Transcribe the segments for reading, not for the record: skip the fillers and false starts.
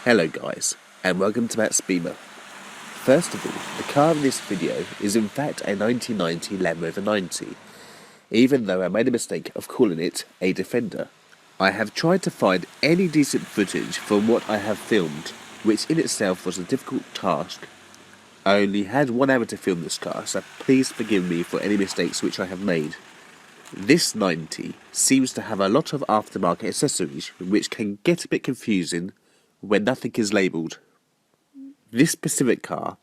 Hello guys, and welcome to Matt's Beamer. First of all, the car in this video is in fact a 1990 Land Rover 90, even though I made a mistake of calling it a Defender. I have tried to find any decent footage from what I have filmed, which in itself was a difficult task. I only had 1 hour to film this car, so please forgive me for any mistakes which I have made. This 90 seems to have a lot of aftermarket accessories, which can get a bit confusing when nothing is labelled. This specific car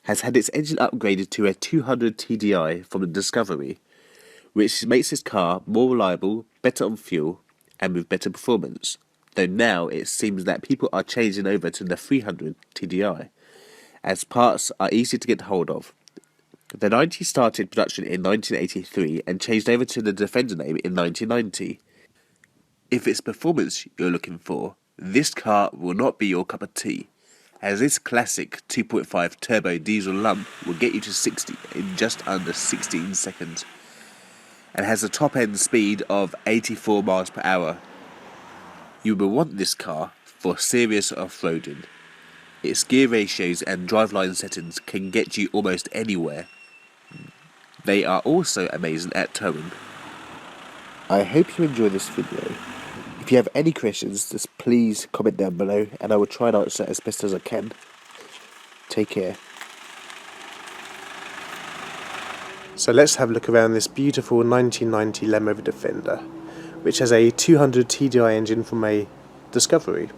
has had its engine upgraded to a 200 TDI from the Discovery, which makes this car more reliable, better on fuel, and with better performance, though now it seems that people are changing over to the 300 TDI, as parts are easy to get hold of. The 90 started production in 1983 and changed over to the Defender name in 1990. If it's performance you're looking for, this car will not be your cup of tea, as this classic 2.5 turbo diesel lump will get you to 60 in just under 16 seconds, and has a top end speed of 84 miles per hour. You will want this car for serious off-roading. Its gear ratios and driveline settings can get you almost anywhere. They are also amazing at towing. I hope you enjoy this video. If you have any questions, just please comment down below and I will try and answer as best as I can. Take care. So let's have a look around this beautiful 1990 Land Rover Defender, which has a 200 TDI engine from a Discovery.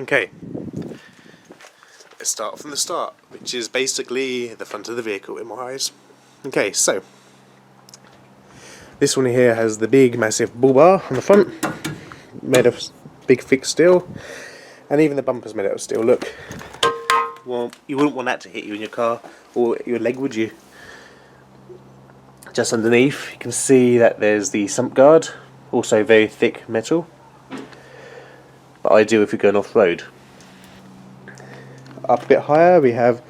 Okay, let's start from the start, which is basically the front of the vehicle in my eyes. Okay, so this one here has the big massive bull bar on the front, made of big thick steel, and even the bumper's made out of steel. Look, well, you wouldn't want that to hit you in your car or your leg, would you? Just underneath you can see that there's the sump guard, also very thick metal, but ideal if you're going off-road. Up a bit higher we have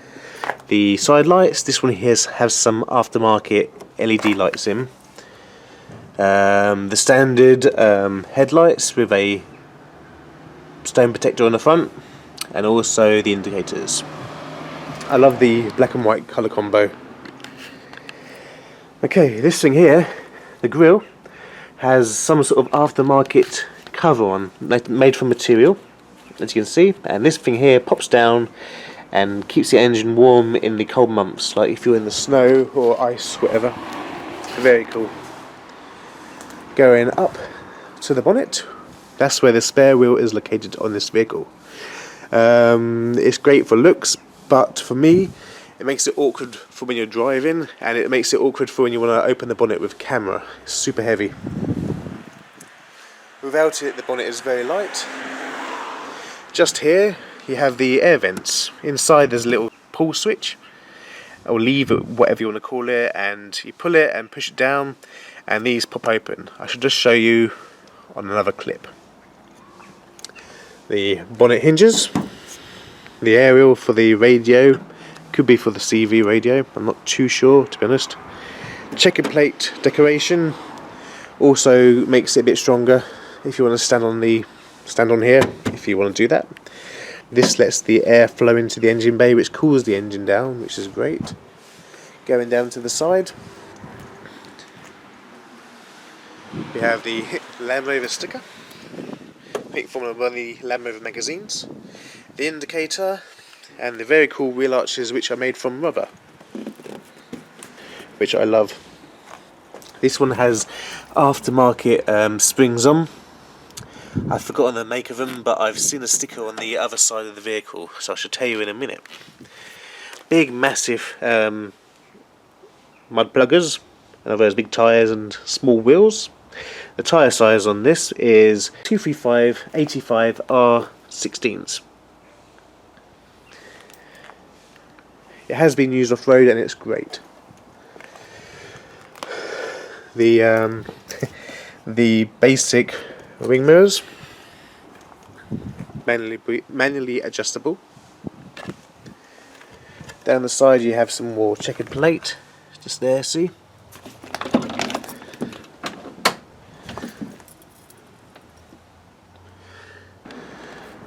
the side lights. This one here has some aftermarket LED lights in. The standard headlights with a stone protector on the front, and also the indicators. I love the black and white colour combo. Okay, this thing here, the grille, has some sort of aftermarket cover on, made from material, as you can see, and this thing here pops down and keeps the engine warm in the cold months, like if you're in the snow or ice, whatever. Very cool. Going up to the bonnet, that's where the spare wheel is located on this vehicle. It's great for looks, but for me it makes it awkward for when you're driving, and it makes it awkward for when you want to open the bonnet with camera. It's super heavy. Without it, the bonnet is very light. Just here you have the air vents. Inside there's a little pull switch, or lever, whatever you want to call it, and you pull it and push it down, and these pop open. I should just show you on another clip. The bonnet hinges, the aerial for the radio, could be for the CV radio, I'm not too sure to be honest. Checkered plate decoration also makes it a bit stronger if you want to stand on here, if you want to do that. This lets the air flow into the engine bay, which cools the engine down, which is great. Going down to the side, we have the Land Rover sticker, picked from one of the Land Rover magazines, the indicator, and the very cool wheel arches which are made from rubber, which I love. This one has aftermarket springs on. I've forgotten the make of them, but I've seen a sticker on the other side of the vehicle, so I shall tell you in a minute. Big massive mud pluggers, and other big tyres and small wheels. The tyre size on this is 235/85 R16s. It has been used off-road and it's great. The the basic wing mirrors, manually adjustable. Down the side you have some more checkered plate, just there, see?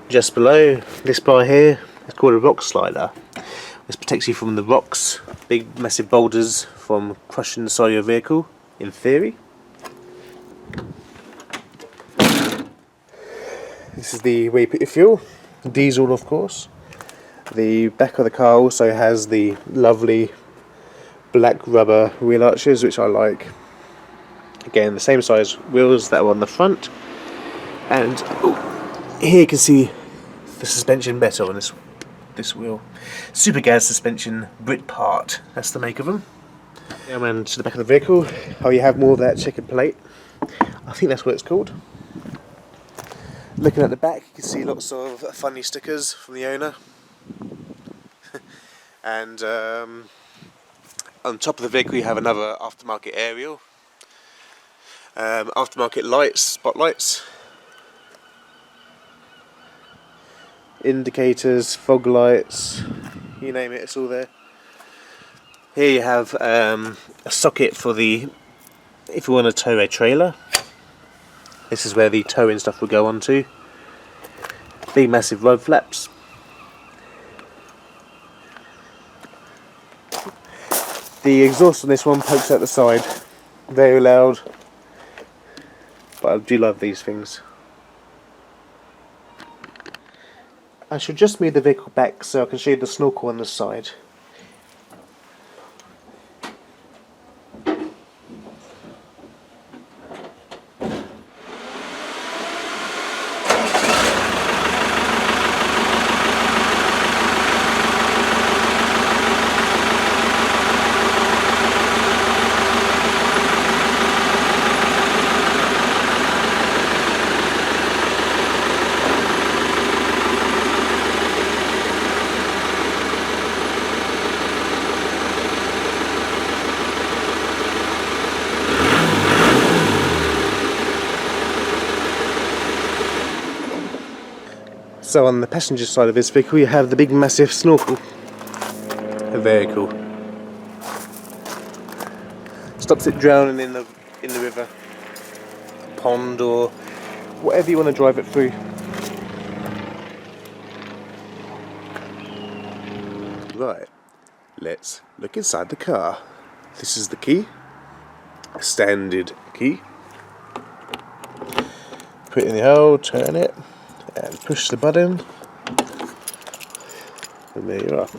Just below this bar here is called a rock slider. This protects you from the rocks, big massive boulders, from crushing the side of your vehicle, in theory. This is the where you put your fuel, diesel of course. The back of the car also has the lovely black rubber wheel arches, which I like. Again, the same size wheels that were on the front, and here you can see the suspension better on this wheel. Super gas suspension, Brit part, that's the make of them. Now man, to the back of the vehicle, how you have more of that checkered plate. I think that's what it's called. Looking at the back, you can see lots of funny stickers from the owner. And on top of the vehicle you have another aftermarket aerial. Aftermarket lights, spotlights, indicators, fog lights, you name it, it's all there. Here you have a socket for if you want to tow a trailer. This is where the towing stuff will go onto. Big massive road flaps. The exhaust on this one pokes out the side, very loud, but I do love these things. I should just move the vehicle back so I can show you the snorkel on the side. So on the passenger side of this vehicle you have the big massive snorkel. Very cool. Stops it drowning in the river, pond, or whatever you want to drive it through. Right, let's look inside the car. This is the key, a standard key. Put it in the hole, turn it, and push the button, and there you are.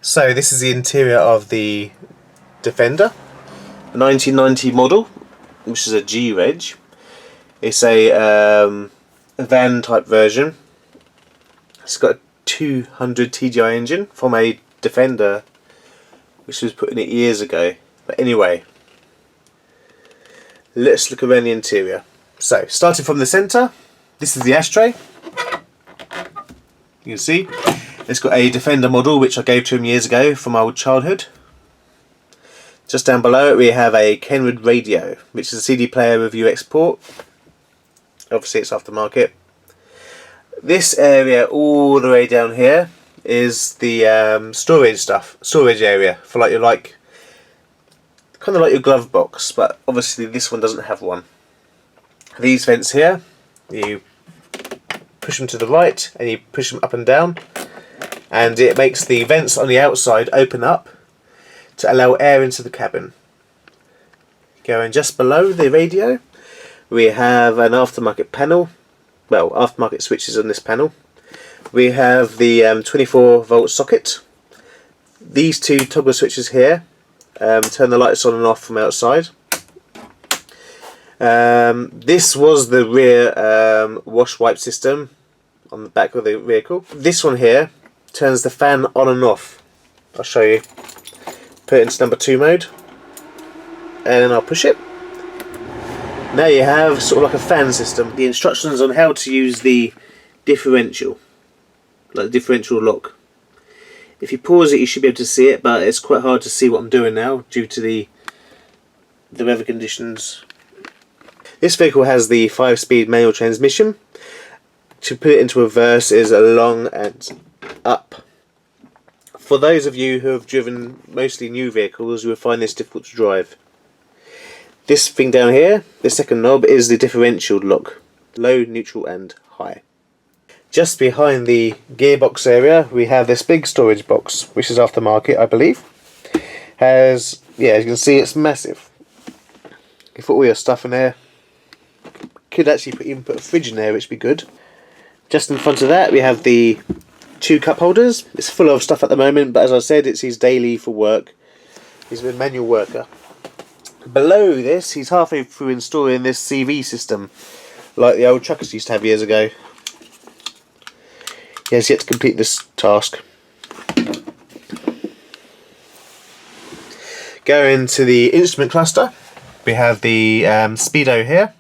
So this is the interior of the Defender, a 1990 model, which is a G-Reg. It's a van type version. It's got a 200 TDI engine from a Defender which was put in it years ago. But anyway, let's look around the interior. So starting from the centre, this is the ashtray. You can see it's got a Defender model which I gave to him years ago from my old childhood. Just down below it we have a Kenwood radio, which is a CD player with UX port. Obviously it's aftermarket. This area all the way down here is the storage area for kind of like your glove box, but obviously this one doesn't have one. These vents here, you push them to the right and you push them up and down, and it makes the vents on the outside open up to allow air into the cabin. Going just below the radio we have an aftermarket panel, well, aftermarket switches on this panel. We have the 24 volt socket. These two toggle switches here turn the lights on and off from outside. This was the rear wash wipe system on the back of the vehicle. This one here turns the fan on and off. I'll show you. Put it into number 2 mode and then I'll push it. Now you have sort of like a fan system. The instructions on how to use the differential, like the differential lock. If you pause it you should be able to see it, but it's quite hard to see what I'm doing now due to the weather conditions. This vehicle has the 5-speed manual transmission. to put it into reverse is along and up. For those of you who have driven mostly new vehicles, you will find this difficult to drive. This thing down here, the second knob, is the differential lock. Low, neutral and high. Just behind the gearbox area we have this big storage box, which is aftermarket I believe. Has, yeah, as you can see, it's massive. You put all your stuff in there. Could actually even put a fridge in there, which would be good. Just in front of that we have the 2 cup holders. It's full of stuff at the moment, but as I said, it's his daily for work. He's a manual worker. Below this, he's halfway through installing this CV system, like the old truckers used to have years ago. He has yet to complete this task. Going to the instrument cluster, we have the speedo here.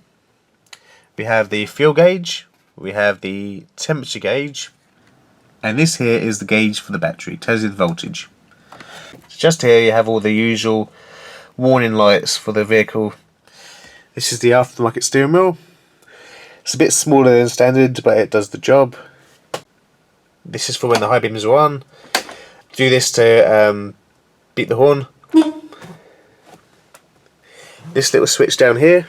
We have the fuel gauge. We have the temperature gauge. And this here is the gauge for the battery, tells you the voltage. Just here you have all the usual warning lights for the vehicle. This is the aftermarket steering wheel. It's a bit smaller than standard, but it does the job. This is for when the high beams are on. Do this to beat the horn. This little switch down here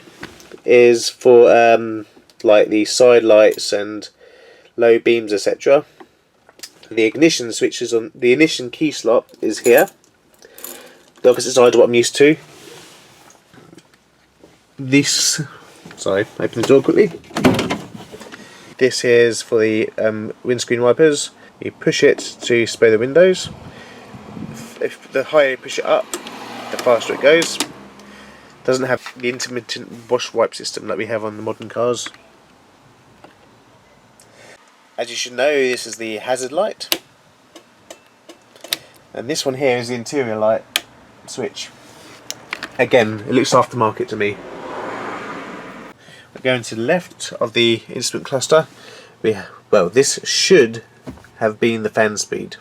is for like the side lights and low beams, etc. The ignition switch is on the ignition key slot is here. The opposite side of what I'm used to. This, sorry, open the door quickly. This here is for the windscreen wipers. You push it to spray the windows. If the higher you push it up, the faster it goes. Doesn't have the intermittent wash wipe system that we have on the modern cars. As you should know, this is the hazard light. And this one here is the interior light switch. Again, it looks aftermarket to me. We're going to the left of the instrument cluster. Well, this should have been the fan speed.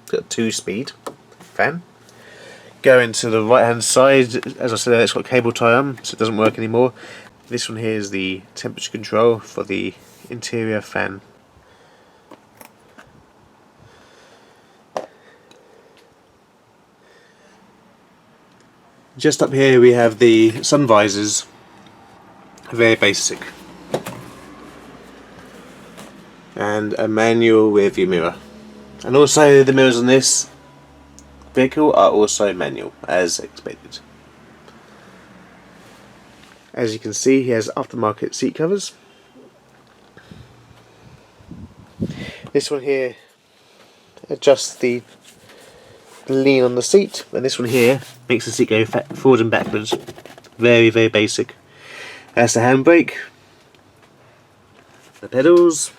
It's got 2-speed fan. Going to the right hand side, as I said, it's got cable tie on, so it doesn't work anymore. This one here is the temperature control for the interior fan. Just up here we have the sun visors, very basic, and a manual rearview mirror. And also the mirrors on this vehicle are also manual, as expected. As you can see, he has aftermarket seat covers. This one here adjusts the lean on the seat, and this one here makes the seat go forward and backwards. Very, very basic. That's the handbrake. The pedals.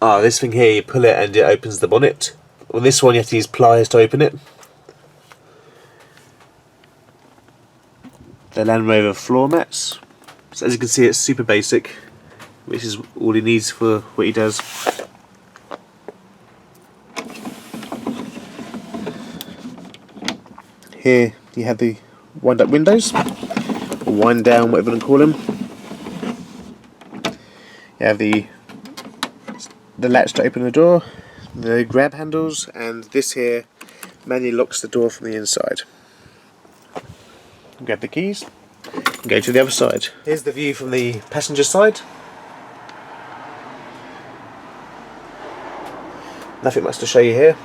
This thing here, you pull it and it opens the bonnet. On this one you have to use pliers to open it. The Land Rover floor mats. So as you can see, it's super basic, which is all he needs for what he does. Here you have the wind up windows, or wind down, whatever you want to call them. You have the latch to open the door, the grab handles, and this here manually locks the door from the inside. Grab the keys and go to the other side. Here's the view from the passenger side. Nothing much to show you here.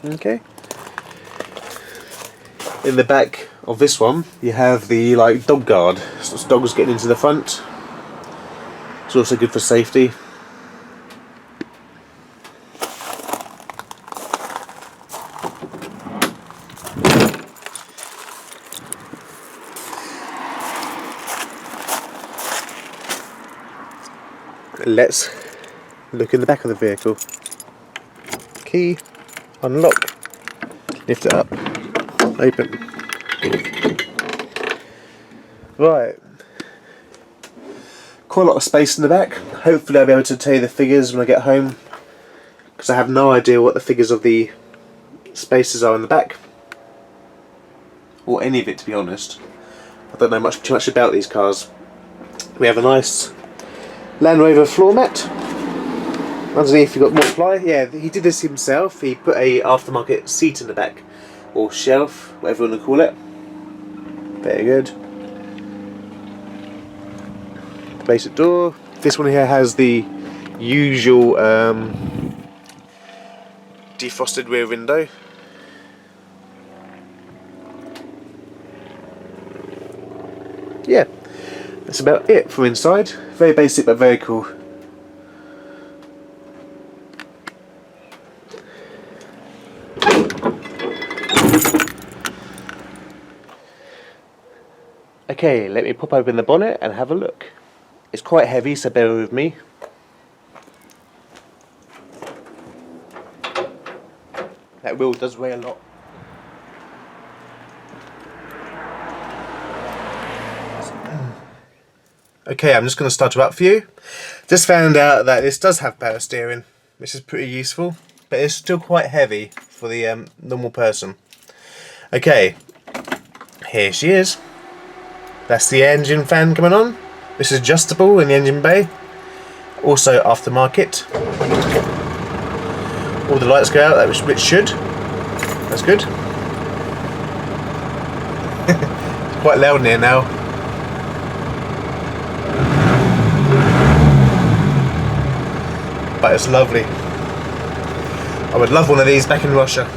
Okay. In the back of this one, you have the dog guard. So dogs getting into the front. It's also good for safety. Let's look in the back of the vehicle. Key, unlock, lift it up, open. Right. Quite a lot of space in the back. Hopefully I'll be able to tell you the figures when I get home, because I have no idea what the figures of the spaces are in the back. or any of it to be honest. I don't know too much about these cars. We have a nice Land Rover floor mat. Underneath you've got more ply. Yeah, he did this himself. He put a aftermarket seat in the back, or shelf, whatever you want to call it. Very good. Basic door. This one here has the usual defrosted rear window. Yeah, that's about it from inside. Very basic but very cool. Okay, let me pop open the bonnet and have a look. It's quite heavy, so bear with me. That wheel does weigh a lot. Okay, I'm just going to start it up for you. Just found out that this does have power steering, which is pretty useful, but it's still quite heavy for the normal person. Okay, here she is. That's the engine fan coming on. This is adjustable in the engine bay. Also aftermarket. All the lights go out, which should. That's good. It's quite loud in here now. But it's lovely. I would love one of these back in Russia.